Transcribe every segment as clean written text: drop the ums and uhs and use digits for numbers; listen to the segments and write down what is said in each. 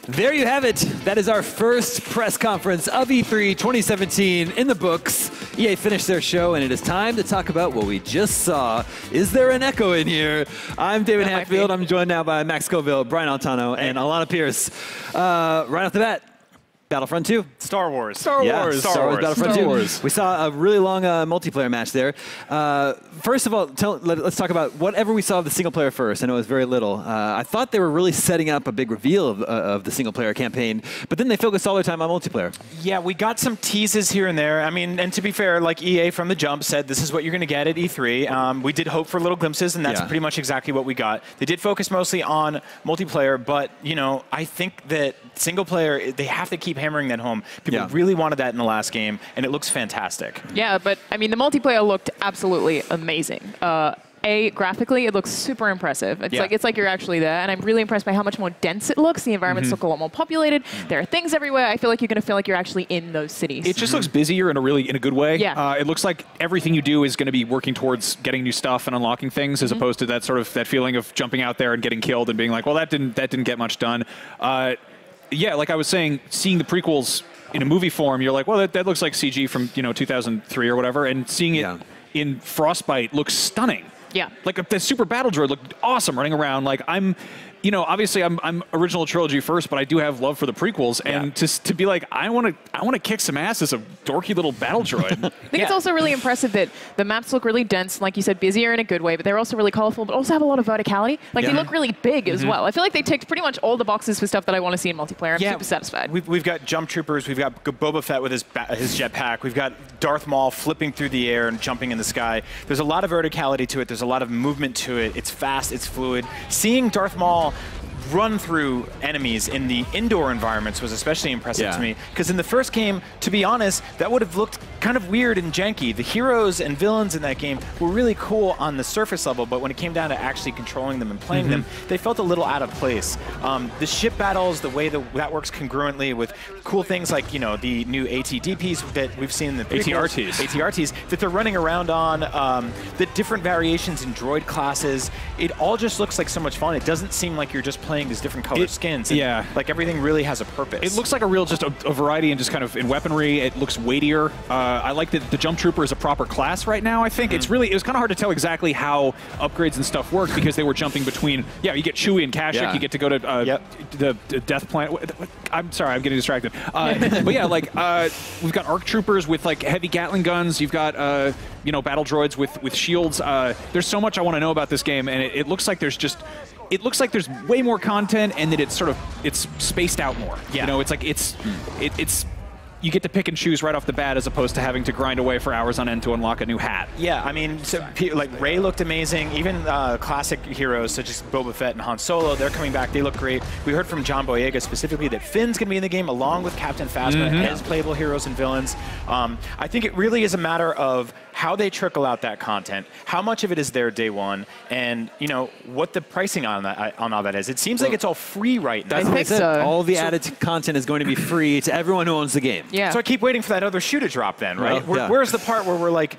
There you have it. That is our first press conference of E3 2017 in the books. EA finished their show, and it is time to talk about what we just saw. Is there an echo in here? I'm David Hatfield. I'm joined now by Max Scoville, Brian Altano, and Alana Pierce. Right off the bat, Battlefront 2. Star Wars. Star Wars Battlefront 2. We saw a really long multiplayer match there. First of all, let's talk about whatever we saw of the single player first. I know it was very little. I thought they were really setting up a big reveal of the single player campaign, but then they focused all their time on multiplayer. Yeah, we got some teases here and there. I mean, and to be fair, like EA from the jump said, this is what you're going to get at E3. We did hope for little glimpses, and that's pretty much exactly what we got. They did focus mostly on multiplayer, but you know, I think that single player, they have to keep hammering that home. People really wanted that in the last game, and it looks fantastic. Yeah, but I mean, the multiplayer looked absolutely amazing. Graphically, it looks super impressive. It's like you're actually there, and I'm really impressed by how much more dense it looks. The environments look a lot more populated. There are things everywhere. I feel like you're going to feel like you're actually in those cities. It just looks busier in a good way. Yeah. It looks like everything you do is going to be working towards getting new stuff and unlocking things, as opposed to that feeling of jumping out there and getting killed and being like, well, that didn't get much done. Yeah, like I was saying, seeing the prequels in a movie form, you're like, well, that looks like CG from 2003 or whatever, and seeing it in Frostbite looks stunning. Yeah. Like the Super Battle Droid looked awesome running around. Like obviously I'm original trilogy first, but I do have love for the prequels, and to be like, I want to kick some ass as a dorky little battle droid. I think it's also really impressive that the maps look really dense, like you said, busier in a good way, but they're also really colorful, but also have a lot of verticality. Like they look really big as well. I feel like they ticked pretty much all the boxes for stuff that I want to see in multiplayer. I'm super satisfied. We've got jump troopers, we've got Boba Fett with his jetpack, we've got Darth Maul flipping through the air and jumping in the sky. There's a lot of verticality to it. There's a lot of movement to it. It's fast. It's fluid. Seeing Darth Maul run through enemies in the indoor environments was especially impressive to me, because in the first game, to be honest, that would have looked kind of weird and janky. The heroes and villains in that game were really cool on the surface level, but when it came down to actually controlling them and playing them, they felt a little out of place. The ship battles, the way that works congruently with cool things like, the new ATDPs that we've seen in the prequels, ATRTs that they're running around on, the different variations in droid classes, it all just looks like so much fun. It doesn't seem like you're just playing these different colored skins. And like everything really has a purpose. It looks like a variety and just kind of in weaponry. It looks weightier. I like that the Jump Trooper is a proper class right now, I think. It was kind of hard to tell exactly how upgrades and stuff work, because they were jumping between, you get Chewie and Kashyyyk, you get to go to the Death Planet. I'm sorry, I'm getting distracted. But yeah, like we've got ARC Troopers with like heavy Gatling guns. You've got battle droids with shields. There's so much I want to know about this game, and it looks like there's way more content, and that it's spaced out more. It's like you get to pick and choose right off the bat, as opposed to having to grind away for hours on end to unlock a new hat. Yeah, I mean, like Rey looked amazing. Even classic heroes such as Boba Fett and Han Solo, they're coming back. They look great. We heard from John Boyega specifically that Finn's going to be in the game along with Captain Phasma as playable heroes and villains. I think it really is a matter of how they trickle out that content, how much of it is there day one, and what the pricing on all that is. It seems like it's all free right now. That's what I said. All the added content is going to be free to everyone who owns the game. Yeah. So I keep waiting for that other shoe to drop then, right? Where's the part where we're like,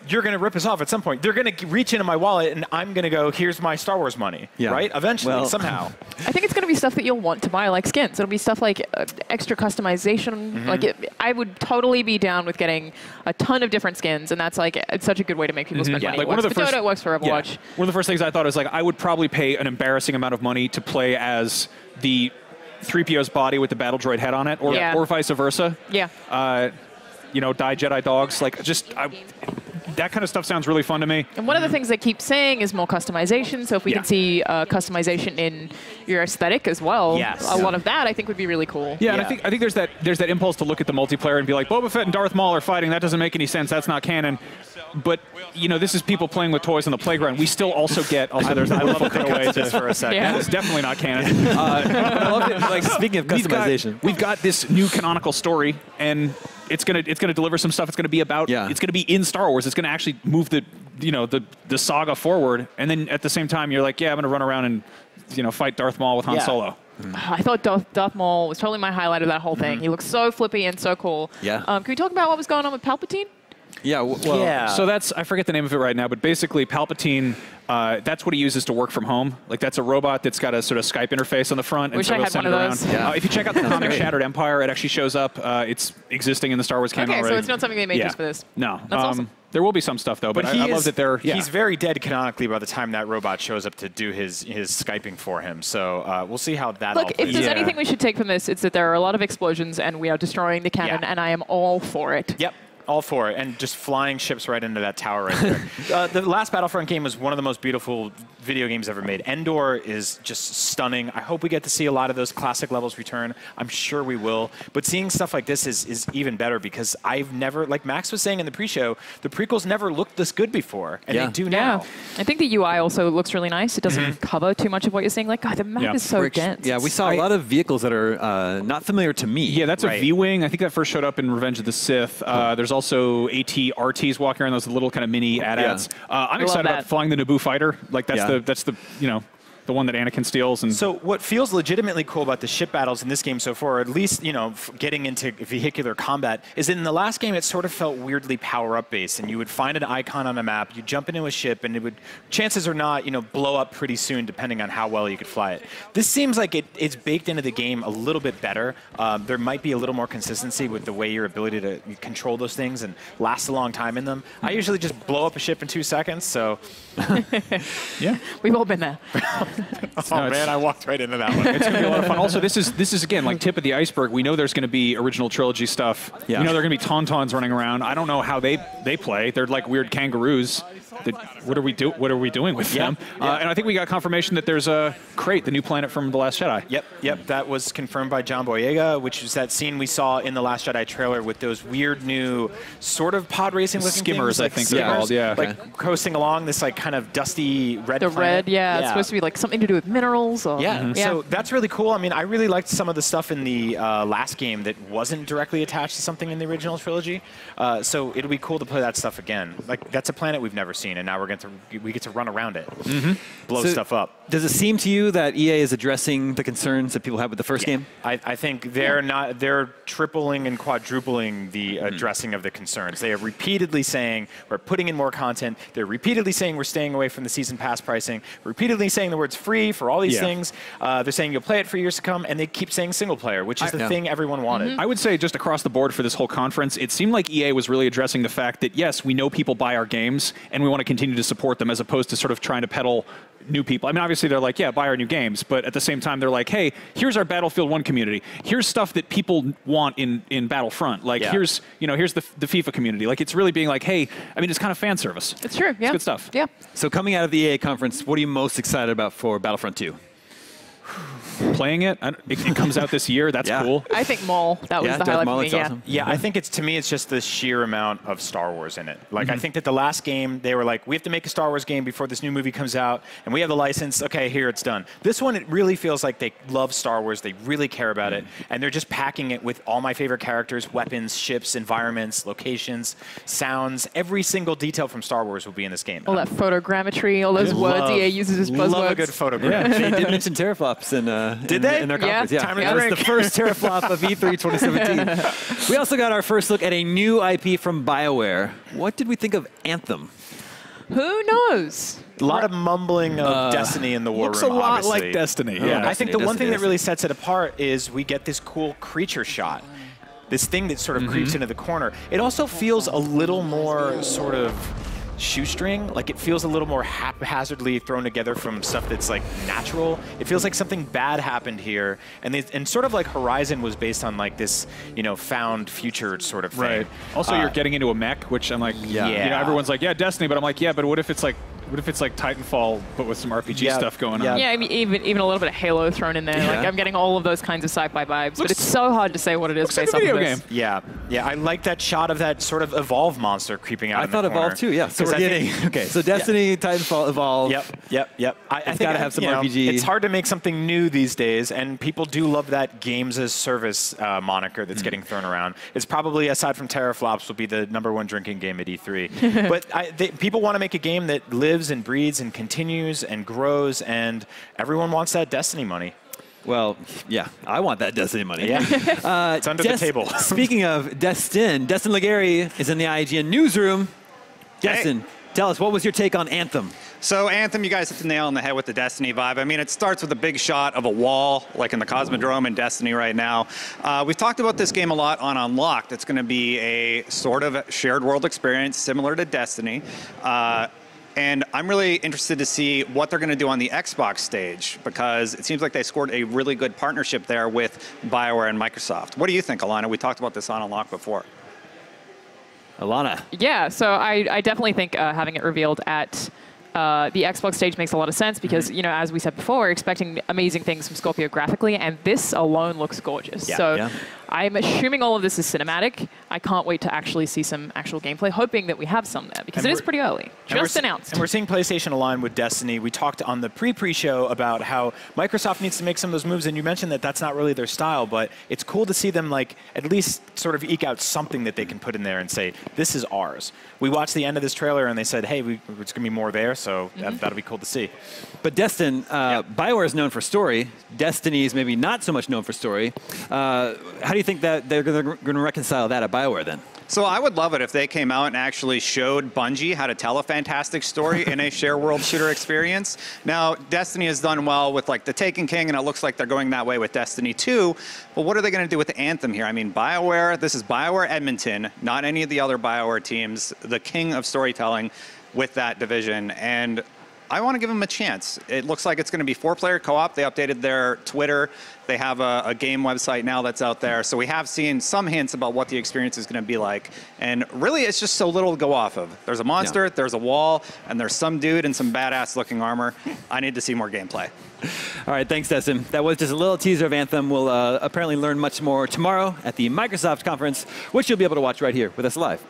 you're going to rip us off at some point. They're going to reach into my wallet, and I'm going to go, here's my Star Wars money, right? Eventually, somehow. I think it's going to be stuff that you'll want to buy, like skins. It'll be stuff like extra customization. I would totally be down with getting a ton of different skins, and that's like it's such a good way to make people spend money. Like it works for Overwatch. One of the first things I thought was like, I would probably pay an embarrassing amount of money to play as the 3PO's body with the battle droid head on it, or vice versa. Yeah. Die Jedi dogs. Like, that kind of stuff sounds really fun to me. And one of the things they keep saying is more customization. So if we can see customization in your aesthetic as well, a lot of that I think would be really cool. Yeah, and I think there's that impulse to look at the multiplayer and be like, Boba Fett and Darth Maul are fighting. That doesn't make any sense. That's not canon. But this is people playing with toys on the playground. We still also get I love to cut away just for a second. Yeah. That's definitely not canon. I love it. Like, speaking of customization, we've got this new canonical story, and it's gonna deliver some stuff. It's gonna be about. It's gonna be in Star Wars. It's gonna actually move the saga forward. And then at the same time, you're like, I'm gonna run around and fight Darth Maul with Han Solo. I thought Darth Maul was totally my highlight of that whole thing. He looks so flippy and so cool. Yeah. Can we talk about what was going on with Palpatine? Yeah. Well, So that's, I forget the name of it right now, but basically Palpatine, that's what he uses to work from home. Like that's a robot that's got a sort of Skype interface on the front. Wish and I had one of those. Yeah. If you check out the comic Shattered Empire, it actually shows up. It's existing in the Star Wars canon Okay, already. so it's not something they made just for this. No. That's awesome. There will be some stuff though, but I love that they're. Yeah. He's very dead canonically by the time that robot shows up to do his Skyping for him. So we'll see how that all Look, plays if there's out. anything we should take from this, it's that there are a lot of explosions and we are destroying the cannon, and I am all for it. Yep. All for it, and just flying ships right into that tower right there. The last Battlefront game was one of the most beautiful video games ever made. Endor is just stunning. I hope we get to see a lot of those classic levels return. I'm sure we will. But seeing stuff like this is even better because I've never, like Max was saying in the pre-show, the prequels never looked this good before, and they do now. Yeah. I think the UI also looks really nice. It doesn't cover too much of what you're saying. Like, God, the map is so dense. Yeah, we saw a lot of vehicles that are not familiar to me. Yeah, that's a V-Wing. I think that first showed up in Revenge of the Sith. There's also AT-RTs walking around, those little kind of mini AT-ATs. I'm excited about flying the Naboo fighter. Like that's the the one that Anakin steals. And so what feels legitimately cool about the ship battles in this game so far, or at least getting into vehicular combat, is that in the last game it sort of felt weirdly power-up based, and you would find an icon on a map, you jump into a ship, and it would, chances are not, blow up pretty soon depending on how well you could fly it. This seems like it's baked into the game a little bit better. There might be a little more consistency with the way your ability to control those things and last a long time in them. I usually just blow up a ship in 2 seconds, so. Yeah. We've all been there. Oh man, I walked right into that one. It's going to be a lot of fun. Also, this is again like tip of the iceberg. We know there's going to be original trilogy stuff. Yeah. We know there are going to be tauntauns running around. I don't know how they play. They're like weird kangaroos. What are we doing with them? And I think we got confirmation that there's a Crate, the new planet from The Last Jedi. Yep. That was confirmed by John Boyega, which is that scene we saw in The Last Jedi trailer with those weird new sort of pod racing looking skimmers, things, I think they're called. Yeah. Like coasting along this like kind of dusty red The planet. red, it's supposed to be like something to do with minerals. Or, So that's really cool. I mean, I really liked some of the stuff in the last game that wasn't directly attached to something in the original trilogy. So it'll be cool to play that stuff again. Like that's a planet we've never seen, and now we get to run around it, blow stuff up. Does it seem to you that EA is addressing the concerns that people had with the first game? I think they're tripling and quadrupling the addressing of the concerns. They are repeatedly saying we're putting in more content. They're repeatedly saying we're staying away from the season pass pricing. Repeatedly saying the words free for all these things. They're saying you'll play it for years to come, and they keep saying single player, which is the thing everyone wanted. I would say just across the board for this whole conference, it seemed like EA was really addressing the fact that, yes, we know people buy our games, and we want to continue to support them as opposed to sort of trying to peddle new people. I mean, obviously they're like, yeah, buy our new games, but at the same time they're like, hey, here's our Battlefield 1 community. Here's stuff that people want in Battlefront. Like here's the FIFA community. Like it's really being like, hey, I mean, it's kind of fan service. It's true. It's good stuff. Yeah. So coming out of the EA conference, what are you most excited about for Battlefront 2? Playing it, it comes out this year. That's cool. I think Maul. That was the Darth highlight Maul for me. looks awesome. Yeah, I think to me, it's just the sheer amount of Star Wars in it. Like, I think that the last game, they were like, we have to make a Star Wars game before this new movie comes out, and we have the license. Okay, here, it's done. This one, it really feels like they love Star Wars. They really care about it, and they're just packing it with all my favorite characters, weapons, ships, environments, locations, sounds. Every single detail from Star Wars will be in this game. All that photogrammetry, all those words EA uses as buzzwords. Love a good photograph. They did mention teraflops in Did they? in their conference. Yeah. Yeah. Time to That was drink. the first teraflop of E3 2017. We also got our first look at a new IP from BioWare. What did we think of Anthem? Who knows? A lot of mumbling of Destiny in the war Looks room, a lot obviously. like Destiny. Yeah, I think the one thing that Destiny. really sets it apart is we get this cool creature shot. This thing that sort of creeps into the corner. It also feels a little more sort of shoestring, like it feels a little more haphazardly thrown together from stuff that's like natural. It feels like something bad happened here, and sort of like Horizon was based on like this, found future sort of thing. Right. Also, you're getting into a mech, which I'm like, everyone's like, yeah, Destiny, but I'm like, yeah, but what if it's like Titanfall, but with some RPG stuff going on? Yeah, I mean, even a little bit of Halo thrown in there. Yeah. Like I'm getting all of those kinds of sci-fi vibes, but it's so hard to say what it is looks like based a off video of this. game. Yeah, I like that shot of that sort of Evolve monster creeping out. I in the thought corner. Evolve too, yeah. So 'Cause we're I think- getting, okay, so Destiny, Titanfall, Evolve. Yep. I think gotta have some RPG. It's hard to make something new these days, and people do love that games as service moniker that's getting thrown around. It's probably, aside from teraflops, will be the #1 drinking game at E3. But people want to make a game that lives and breathes and continues and grows, and everyone wants that Destiny money. Well, yeah, I want that Destiny money. Yeah. It's under the table. Speaking of Destin Legary is in the IGN newsroom. Destin, tell us, what was your take on Anthem? So Anthem, you guys hit the nail on the head with the Destiny vibe. I mean, it starts with a big shot of a wall, like in the Cosmodrome in Destiny right now. We've talked about this game a lot on Unlocked. It's going to be a sort of shared world experience similar to Destiny. And I'm really interested to see what they're going to do on the Xbox stage, because it seems like they scored a really good partnership there with BioWare and Microsoft. What do you think, Alana? We talked about this on Unlocked before. Alana. Yeah, so I definitely think having it revealed at the Xbox stage makes a lot of sense because, you know, as we said before, we're expecting amazing things from Scorpio graphically, and this alone looks gorgeous. Yeah. So Yeah. I'm assuming all of this is cinematic. I can't wait to actually see some actual gameplay, hoping that we have some there, because it is pretty early. Just announced. And we're seeing PlayStation align with Destiny. We talked on the pre-show about how Microsoft needs to make some of those moves, and you mentioned that that's not really their style, but it's cool to see them like at least sort of eke out something that they can put in there and say, this is ours. We watched the end of this trailer, and they said, hey, it's going to be more there, so that'll be cool to see. But Destin, BioWare is known for story. Destiny is maybe not so much known for story. How do you think that they're going to reconcile that at BioWare then? So I would love it if they came out and actually showed Bungie how to tell a fantastic story in a share world shooter experience. Now, Destiny has done well with like the Taken King, and it looks like they're going that way with Destiny 2. But what are they going to do with Anthem here? I mean, BioWare, this is BioWare Edmonton, not any of the other BioWare teams, the king of storytelling with that division. And I want to give them a chance. It looks like it's going to be 4-player co-op. They updated their Twitter. They have a game website now that's out there. So we have seen some hints about what the experience is going to be like. And really, it's just so little to go off of. There's a monster, there's a wall, and there's some dude in some badass-looking armor. I need to see more gameplay. All right, thanks, Destin. That was just a little teaser of Anthem. We'll apparently learn much more tomorrow at the Microsoft conference, which you'll be able to watch right here with us live.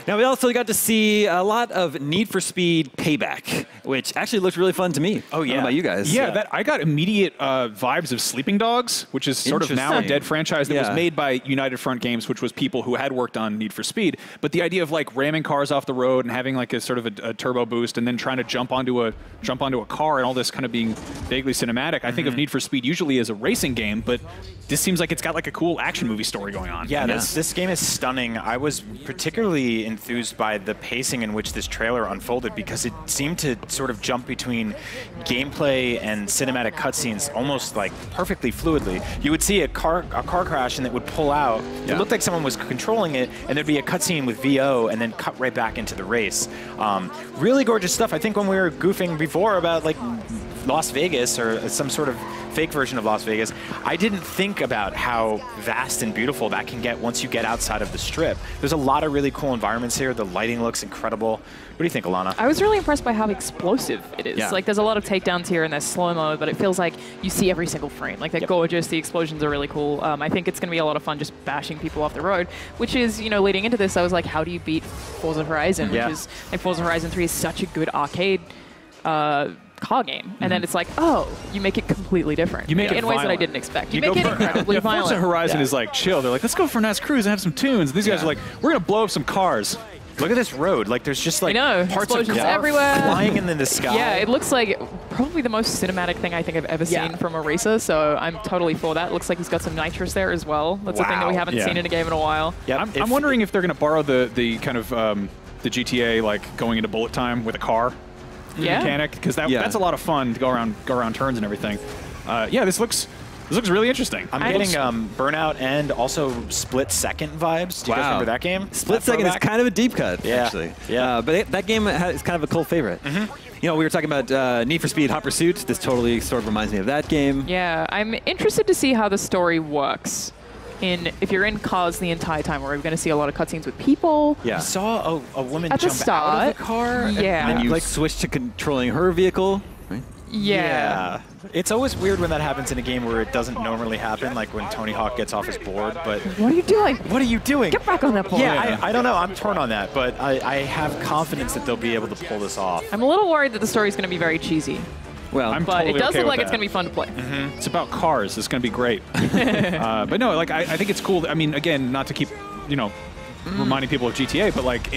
Now, we also got to see a lot of Need for Speed Payback, which actually looked really fun to me. Oh, yeah. I don't know about you guys. Yeah, I got immediate vibes of Sleeping Dogs, which is sort of now a dead franchise that was made by United Front Games, which was people who had worked on Need for Speed. But the idea of like ramming cars off the road and having like a sort of a turbo boost and then trying to jump onto a car and all this kind of being vaguely cinematic. I think of Need for Speed usually as a racing game, but this seems like it's got like a cool action movie story going on. Yeah, this game is stunning. I was particularly enthused by the pacing in which this trailer unfolded because it seemed to sort of jump between gameplay and cinematic cutscenes almost like perfectly fluidly. You would see a car crash and it would pull out. It looked like someone was controlling it, and there'd be a cutscene with VO and then cut right back into the race. Really gorgeous stuff. I think when we were goofing before about like Las Vegas or some sort of fake version of Las Vegas, I didn't think about how vast and beautiful that can get once you get outside of the Strip. There's a lot of really cool environments here. The lighting looks incredible. What do you think, Alana? I was really impressed by how explosive it is. Yeah. Like, there's a lot of takedowns here and there's slow-mo, but it feels like you see every single frame. Like, they're gorgeous. The explosions are really cool. I think it's going to be a lot of fun just bashing people off the road, which is, you know, leading into this, I was like, how do you beat Forza Horizon? Which is, like, Forza Horizon 3 is such a good arcade car game, and then it's like, oh, you make it completely different. You make it in ways that I violent. didn't expect. You make it incredibly violent. Forza Horizon is like chill. They're like, let's go for a nice cruise and have some tunes. And these guys are like, we're gonna blow up some cars. Look at this road. Like, there's just like parts of car everywhere flying in the sky. Yeah, it looks like probably the most cinematic thing I think I've ever seen from a racer, so I'm totally for that. It looks like he's got some nitrous there as well. That's a thing that we haven't seen in a game in a while. Yeah, I'm wondering if they're gonna borrow the kind of the GTA like going into bullet time with a car mechanic, because that's a lot of fun to go around turns and everything. Yeah, this looks really interesting. I'm getting Burnout and also Split Second vibes. Do you guys remember that game? Split Second is kind of a deep cut, actually. Yeah. But that game is kind of a cult favorite. You know, we were talking about Need for Speed Hot Pursuit. This totally sort of reminds me of that game. Yeah, I'm interested to see how the story works. If you're in cars the entire time, where we're going to see a lot of cutscenes with people. Yeah. You saw a woman At the jump out of the car. Yeah. And you switch to controlling her vehicle. Right? Yeah. It's always weird when that happens in a game where it doesn't normally happen, like when Tony Hawk gets off his board. But What are you doing? what are you doing? Get back on that board. Yeah, I don't know. I'm torn on that, but I have confidence that they'll be able to pull this off. I'm a little worried that the story's going to be very cheesy, Well, I'm but totally it does okay look with like it's that. going to be fun to play. It's about cars. It's going to be great. But no, like I think it's cool. I mean, again, not to keep reminding people of GTA, but like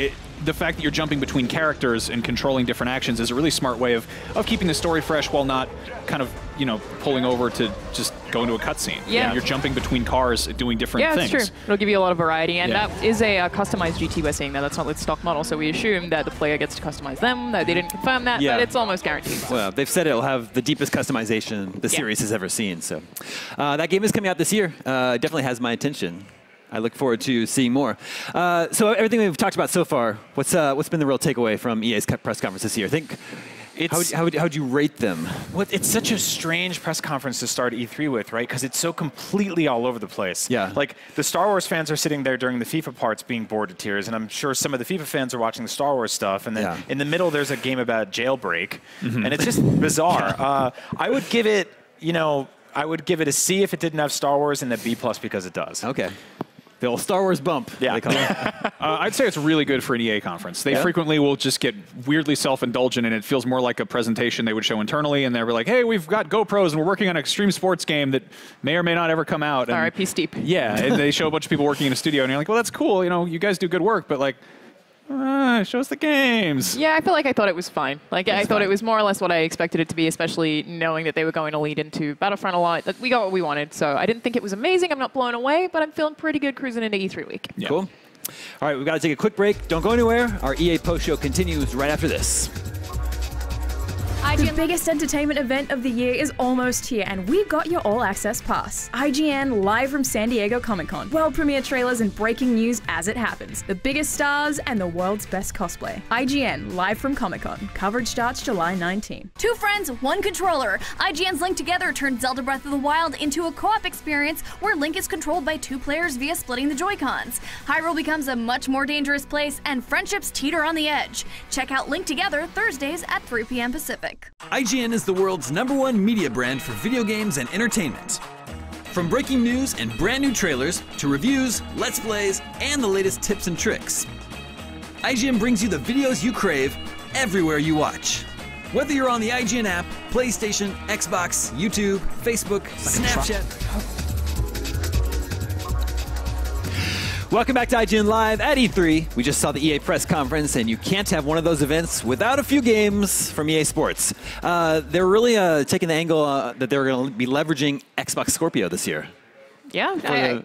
the fact that you're jumping between characters and controlling different actions is a really smart way of keeping the story fresh while not kind of pulling over to just go into a cutscene. Yeah. You're jumping between cars, doing different things. Yeah, it's true. It'll give you a lot of variety, and that is a customized GT we're seeing there. That's not the stock model, so we assume that the player gets to customize them. That they didn't confirm that, but it's almost guaranteed. Well, they've said it'll have the deepest customization the series has ever seen. So that game is coming out this year. It definitely has my attention. I look forward to seeing more. So everything we've talked about so far, what's been the real takeaway from EA's press conference this year? I think. How would you rate them? Well, it's such a strange press conference to start E3 with, right? Because it's so completely all over the place. Yeah. Like, the Star Wars fans are sitting there during the FIFA parts being bored to tears, and I'm sure some of the FIFA fans are watching the Star Wars stuff, and then in the middle there's a game about jailbreak, and it's just bizarre. I would give it, I would give it a C if it didn't have Star Wars, and a B+ because it does. Okay. The old Star Wars bump. Yeah. They call it. I'd say it's really good for an EA conference. They frequently will just get weirdly self-indulgent, and it feels more like a presentation they would show internally, and they're like, hey, we've got GoPros, and we're working on an extreme sports game that may or may not ever come out. R.I.P. Steep. Yeah, and they show a bunch of people working in a studio, and you're like, well, that's cool. You guys do good work, but like, show us the games. Yeah, I feel like I thought it was fine. Like, I thought it was more or less what I expected it to be, especially knowing that they were going to lead into Battlefront a lot. We got what we wanted, so I didn't think it was amazing. I'm not blown away, but I'm feeling pretty good cruising into E3 week. Yeah. Cool. All right, we've got to take a quick break. Don't go anywhere. Our EA Post Show continues right after this. The biggest entertainment event of the year is almost here, and we've got your all-access pass. IGN live from San Diego Comic-Con. World premiere trailers and breaking news as it happens. The biggest stars and the world's best cosplay. IGN live from Comic-Con. Coverage starts July 19. 2 friends, 1 controller. IGN's Link Together turns Zelda Breath of the Wild into a co-op experience where Link is controlled by 2 players via splitting the Joy-Cons. Hyrule becomes a much more dangerous place, and friendships teeter on the edge. Check out Link Together Thursdays at 3 p.m. Pacific. IGN is the world's #1 media brand for video games and entertainment. From breaking news and brand new trailers to reviews, let's plays, and the latest tips and tricks. IGN brings you the videos you crave everywhere you watch. Whether you're on the IGN app, PlayStation, Xbox, YouTube, Facebook, Snapchat. Welcome back to IGN Live at E3. We just saw the EA press conference, and you can't have one of those events without a few games from EA Sports. They're really taking the angle that they're going to be leveraging Xbox Scorpio this year. Yeah,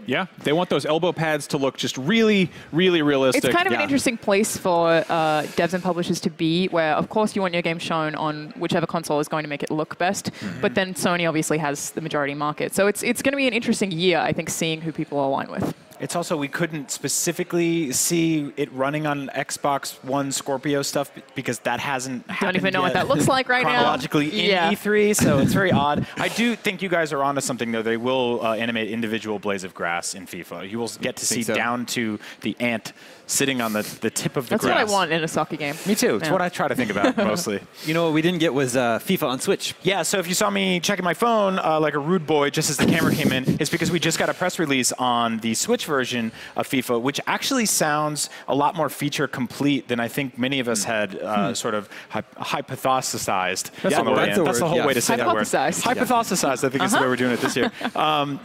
yeah, they want those elbow pads to look just really, really realistic. It's kind of an interesting place for devs and publishers to be, where of course you want your game shown on whichever console is going to make it look best, but then Sony obviously has the majority market. So it's going to be an interesting year, I think, seeing who people align with. It's also, we couldn't specifically see it running on Xbox One Scorpio stuff because that hasn't happened Don't even know yet. what that looks like right now. Chronologically in E3, so it's very odd. I do think you guys are onto something, though. They will animate individual blades of grass in FIFA. You will get to see down to the ant sitting on the tip of the grass. That's what I want in a soccer game. Me too. It's what I try to think about mostly. You know what we didn't get was FIFA on Switch. Yeah, so if you saw me checking my phone like a rude boy just as the camera came in, it's because we just got a press release on the Switch version of FIFA, which actually sounds a lot more feature complete than I think many of us had sort of hypothesized. That's the whole way to say that word. Hypothesized, I think is the way we're doing it this year.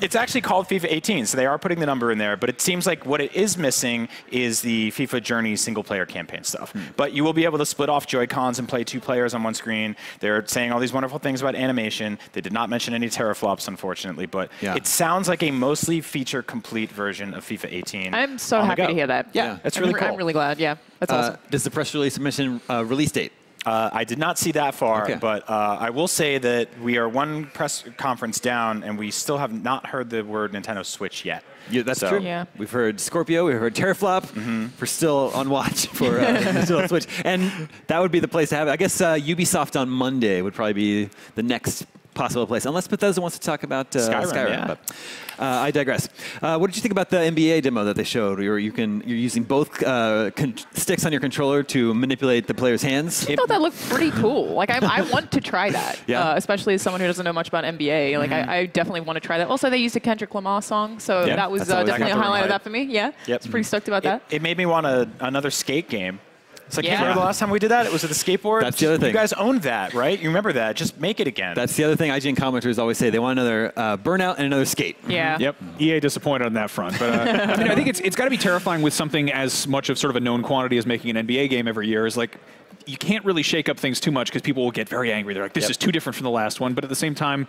It's actually called FIFA 18, so they are putting the number in there, but it seems like what it is missing is the FIFA Journey single-player campaign stuff. But you will be able to split off Joy-Cons and play 2 players on one screen. They're saying all these wonderful things about animation. They did not mention any teraflops, unfortunately, but it sounds like a mostly feature-complete version of FIFA 18. I'm so happy to hear that. Yeah, that's really cool. I'm really glad. Yeah, that's awesome. Does the press release mention release date? I did not see that far, but I will say that we are 1 press conference down, and we still have not heard the word Nintendo Switch yet. Yeah, that's true. Yeah. We've heard Scorpio, we've heard Teraflop. We're still on watch for Nintendo Switch. And that would be the place to have it. I guess Ubisoft on Monday would probably be the next possible place, unless Bethesda wants to talk about Skyrim. Yeah. But, I digress. What did you think about the NBA demo that they showed, where you're using both sticks on your controller to manipulate the player's hands? I thought that looked pretty cool. Like, I want to try that, especially as someone who doesn't know much about NBA. Like, I definitely want to try that. Also, they used a Kendrick Lamar song, so that was definitely a highlight of that for me. Yeah, I was pretty stoked about that. It made me want another skate game. It's like, remember the last time we did that? It was with the skateboard. That's the other thing. You guys owned that, right? You remember that. Just make it again. That's the other thing IGN commenters always say. They want another Burnout and another skate. Yeah. Yep. EA disappointed on that front. But I mean, I think it's got to be terrifying with something as much of sort of a known quantity as making an NBA game every year. Is like, you can't really shake up things too much because people will get very angry. They're like, this is too different from the last one. But at the same time,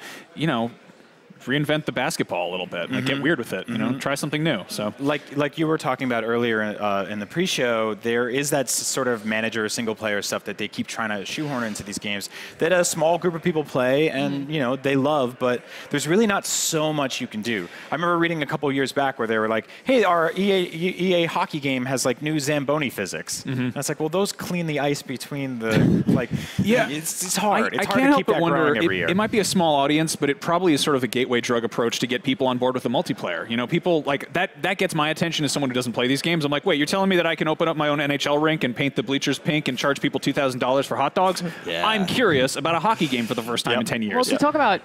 reinvent the basketball a little bit, like get weird with it, you know, try something new. So like you were talking about earlier in the pre-show, there is that sort of manager single player stuff that they keep trying to shoehorn into these games that a small group of people play and you know they love, but there's really not so much you can do. I remember reading a couple of years back where they were like, hey, our EA hockey game has like new Zamboni physics. And it's like, well, those clean the ice between the like. Yeah, it's hard. It's hard to keep that growing every year. It might be a small audience, but it probably is sort of a gateway drug approach to get people on board with the multiplayer. You know, people like that gets my attention as someone who doesn't play these games. I'm like, wait, you're telling me that I can open up my own NHL rink and paint the bleachers pink and charge people $2,000 for hot dogs? Yeah. I'm curious about a hockey game for the first time in 10 years. Well, to talk about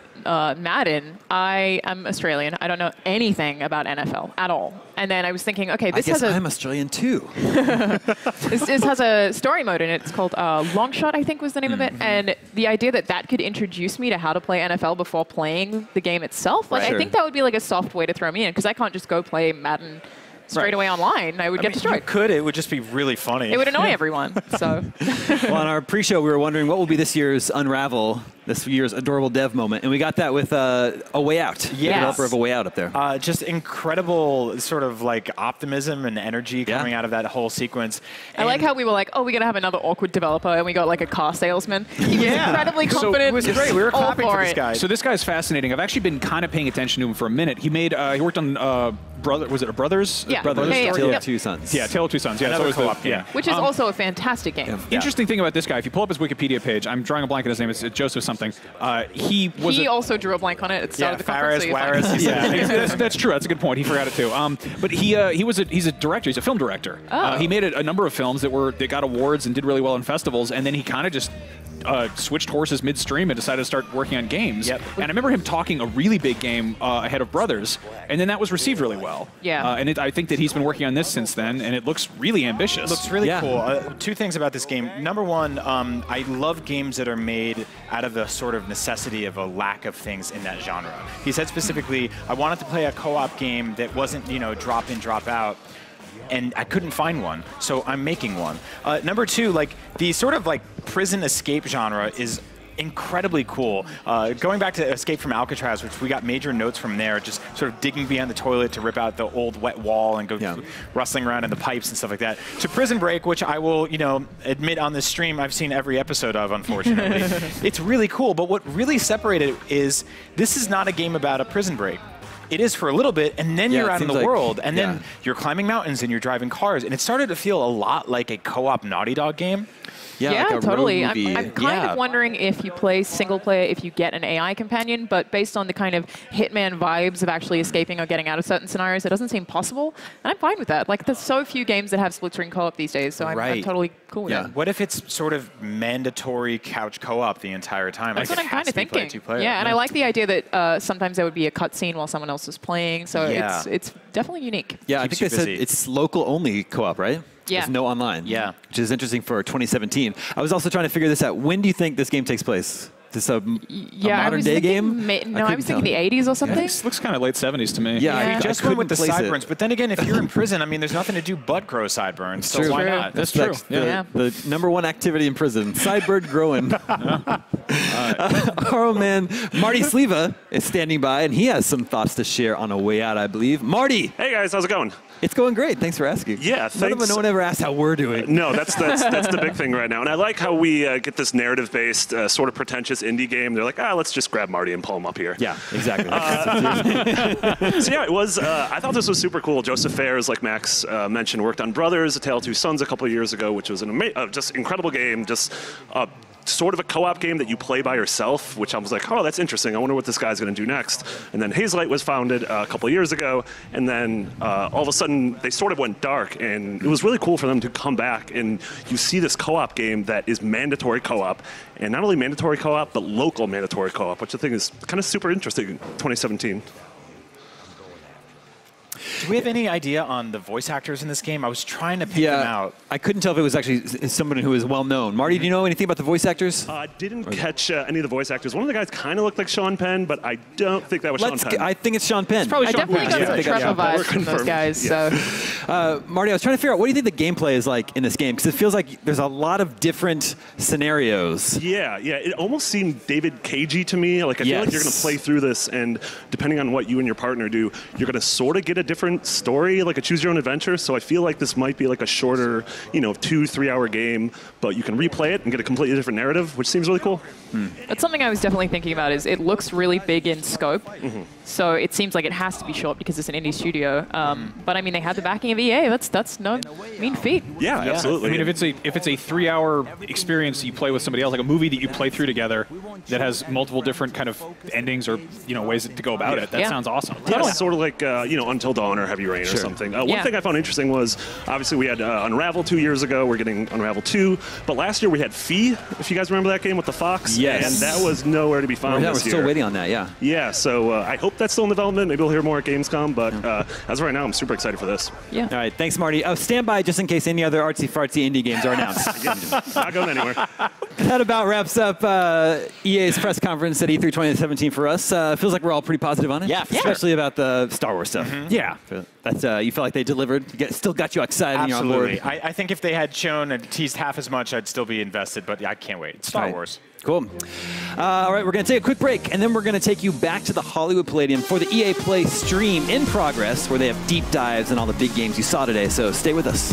Madden, I am Australian. I don't know anything about NFL at all. And then I was thinking, okay, this has a... I'm Australian too. this has a story mode in it. It's called Long Shot, I think was the name of it. And the idea that that could introduce me to how to play NFL before playing the game itself, like I think that would be like a soft way to throw me in, because I can't just go play Madden straight away online. I would get destroyed. You could. It would just be really funny. It would annoy everyone. So. Well, on our pre-show, we were wondering what will be this year's Unravel, this year's adorable dev moment, and we got that with A Way Out. Yes. The developer of A Way Out up there. Just incredible sort of like optimism and energy coming out of that whole sequence. I like how we were like, oh, we're going to have another awkward developer, and we got like a car salesman. He was incredibly confident. So it was great. We were clapping for this guy. So this guy's fascinating. I've actually been kind of paying attention to him for a minute. He made, he worked on was it a Brothers? Yeah. Brothers. Tale of Two Sons. Yeah, Tale of Two Sons. Yeah, Another it's always co-op game. Which is also a fantastic game. Interesting thing about this guy, if you pull up his Wikipedia page, I'm drawing a blank on his name, it's Joseph something. He also drew a blank on it at the start of the conference. That's true. That's a good point. He forgot it too. But he's a director. He's a film director. He made a number of films that got awards and did really well in festivals, and then he kind of just switched horses midstream and decided to start working on games. And I remember him talking a really big game ahead of Brothers, and then that was received really well. And I think that he's been working on this since then, and it looks really ambitious. Looks really cool. Two things about this game. Number one, I love games that are made out of the sort of necessity of a lack of things in that genre. He said specifically, I wanted to play a co-op game that wasn't, you know, drop in, drop out. And I couldn't find one, so I'm making one. Number two, like the sort of like prison escape genre is incredibly cool. Going back to Escape from Alcatraz, which we got major notes from there, just sort of digging behind the toilet to rip out the old wet wall and go rustling around in the pipes and stuff like that. To Prison Break, which I will, you know, admit on this stream I've seen every episode of, unfortunately. It's really cool, but what really separated it is this is not a game about a prison break. It is for a little bit, and then you're out in the world, and then you're climbing mountains and you're driving cars, and it started to feel a lot like a co-op Naughty Dog game. Yeah, like totally. I'm kind of wondering if you play single player, if you get an AI companion, but based on the kind of Hitman vibes of actually escaping or getting out of certain scenarios, it doesn't seem possible, and I'm fine with that. Like, there's so few games that have split-screen co-op these days, so I'm totally cool with that. What if it's sort of mandatory couch co-op the entire time? That's like what I'm kind of thinking. Yeah, and I like the idea that sometimes there would be a cutscene while someone else is playing, so it's definitely unique. Yeah, I think they said it's local-only co-op, right? Yeah. There's no online. Yeah. Which is interesting for 2017. I was also trying to figure this out. When do you think this game takes place? Is this a modern day game? I was thinking the 80s or something. This looks kind of late 70s to me. Yeah, just went with the sideburns. But then again, if you're in prison, I mean, there's nothing to do but grow sideburns. So why not? That's true. The #1 activity in prison, sideburn growing. Oh man, Marty Sleva is standing by, and he has some thoughts to share on A Way Out, I believe. Marty. Hey guys, how's it going? It's going great. Thanks for asking. Yeah, thanks. No one ever asked how we're doing. No, that's the big thing right now. And I like how we get this narrative-based, sort of pretentious indie game. They're like, let's just grab Marty and pull him up here. Yeah, exactly. So yeah, it was. I thought this was super cool. Joseph Fares, like Max mentioned, worked on Brothers, A Tale of Two Sons a couple of years ago, which was an just incredible game. Just sort of a co-op game that you play by yourself, which I was like, oh, that's interesting. I wonder what this guy's going to do next. And then Hazelight was founded a couple of years ago, and then all of a sudden they sort of went dark, and it was really cool for them to come back, and you see this co-op game that is mandatory co-op, and not only mandatory co-op, but local mandatory co-op, which I think is kind of super interesting in 2017. Do we have any idea on the voice actors in this game? I was trying to pick them out. I couldn't tell if it was actually someone who is well known. Marty, do you know anything about the voice actors? I didn't catch any of the voice actors. One of the guys kind of looked like Sean Penn, but I don't think that was Sean Penn. I think it's Sean Penn. It's probably Sean Penn. I definitely got some Trevor vibes from those guys. So. Marty, I was trying to figure out, what do you think the gameplay is like in this game? Because it feels like there's a lot of different scenarios. Yeah. It almost seemed David Cagey to me. Like, I feel like you're going to play through this, and depending on what you and your partner do, you're going to sort of get a different story, like a choose-your-own adventure. So I feel like this might be like a shorter, 2-3 hour game, but you can replay it and get a completely different narrative, which seems really cool. That's something I was definitely thinking about. Is it looks really big in scope, so it seems like it has to be short because it's an indie studio. But I mean, they had the backing of EA. That's no mean feat. Yeah, absolutely. I mean, if it's a 3-hour experience you play with somebody else, like a movie that you play through together, that has multiple different kind of endings or ways to go about it, that sounds awesome. Yeah, it's sort of like Until Dawn or Heavy Rain or something. One thing I found interesting was, obviously we had Unravel 2 years ago. We're getting Unravel 2, but last year we had Fee. If you guys remember that game with the fox, yes, and that was nowhere to be found this year. We're still waiting on that. Yeah. So I hope that's still in development. Maybe we'll hear more at Gamescom. But as of right now, I'm super excited for this. Yeah. All right. Thanks, Marty. Stand by just in case any other artsy-fartsy indie games are announced. Not going anywhere. That about wraps up EA's press conference at E3 2017 for us. Feels like we're all pretty positive on it. Yeah, especially about the Star Wars stuff. Yeah. That's you feel like they delivered. Still got you excited. Absolutely. And you're on board. I think if they had shown and teased half as much, I'd still be invested. But I can't wait. It's Star Wars. Cool. All right, we're going to take a quick break, and then we're going to take you back to the Hollywood Palladium for the EA Play stream in progress, where they have deep dives and all the big games you saw today. So stay with us.